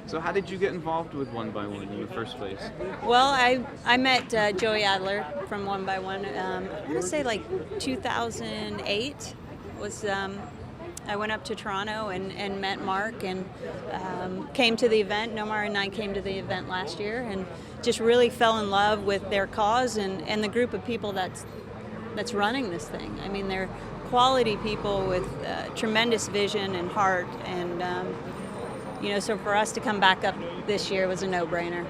So how did you get involved with One by One in the first place? Well, I met Joey Adler from One by One. I want to say like 2008 was. I went up to Toronto and met Mark and came to the event. Nomar and I came to the event last year and just really fell in love with their cause and the group of people that's running this thing. I mean, they're quality people with tremendous vision and heart, and so for us to come back up this year was a no-brainer.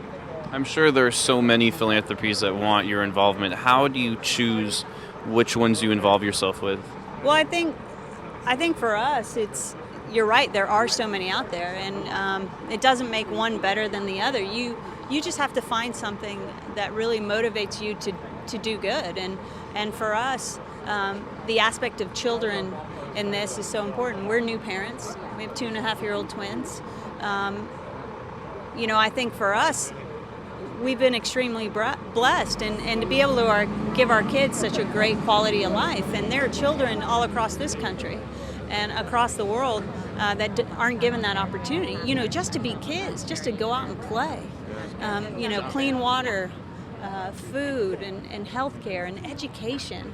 I'm sure there are so many philanthropies that want your involvement. How do you choose which ones you involve yourself with? Well, I think for us, you're right. There are so many out there, and it doesn't make one better than the other. You just have to find something that really motivates you to do good. And for us, the aspect of children in this is so important. We're new parents. We have 2.5-year-old twins. I think for us, we've been extremely blessed, and to be able to give our kids such a great quality of life. And there are children all across this country and across the world that aren't given that opportunity, just to be kids, just to go out and play. Clean water, food, and health care, and education.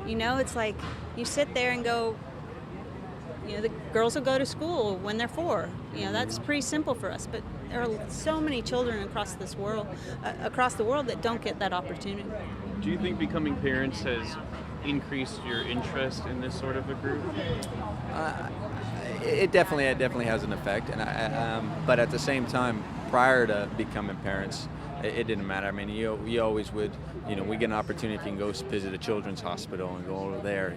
It's like you sit there and go, the girls will go to school when they're 4. That's pretty simple for us. But there are so many children across the world that don't get that opportunity. Do you think becoming parents has increased your interest in this sort of a group? It definitely has an effect, and but at the same time, prior to becoming parents, it didn't matter. I mean, you always would, we get an opportunity and go visit a children's hospital and go over there,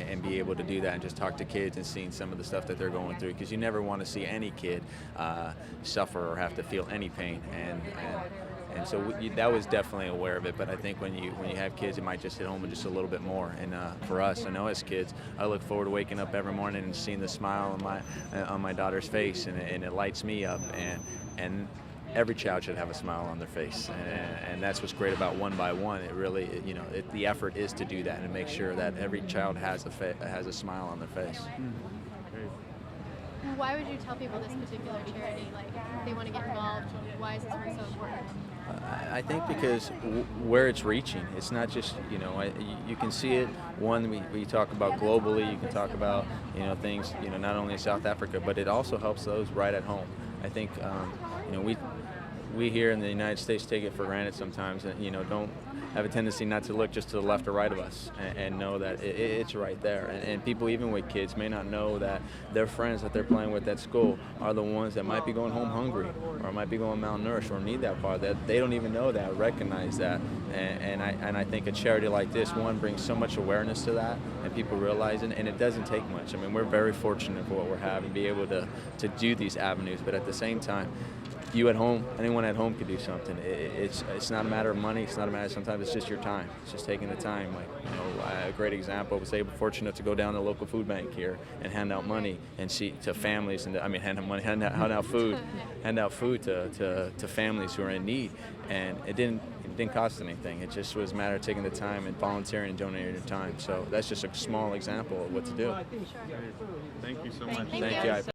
and be able to do that and just talk to kids and seeing some of the stuff that they're going through, because you never want to see any kid suffer or have to feel any pain, and so that was definitely aware of it. But I think when you have kids, it might just hit home just a little bit more. And for us, I know as kids, I look forward to waking up every morning and seeing the smile on my daughter's face, and it lights me up. And every child should have a smile on their face, and that's what's great about One by One. It really, the effort is to do that and make sure that every child has a smile on their face. Why would you tell people this particular charity, like if they want to get involved? Why is this work so important? I think because where it's reaching, it's not just, you can see it. One, we talk about globally. You can talk about, things, not only in South Africa, but it also helps those right at home. I think, we here in the United States take it for granted sometimes, and don't have a tendency not to look just to the left or right of us and know that it's right there. And people, even with kids, may not know that their friends that they're playing with at school are the ones that might be going home hungry or might be going malnourished or need that part. That they don't even know that, recognize that. And I think a charity like this, one, brings so much awareness to that, and people realize it, and it doesn't take much. I mean, we're very fortunate for what we're having, be able to do these avenues, but at the same time, you at home, anyone at home could do something. It's not a matter of money. It's not a matter. Sometimes it's just your time. It's just taking the time. Like, a great example was fortunate to go down to the local food bank here and hand out money and see to families, and hand out food to families who are in need. And it didn't cost anything. It just was a matter of taking the time and volunteering and donating your time. So that's just a small example of what to do. Thank you so much. Thank you.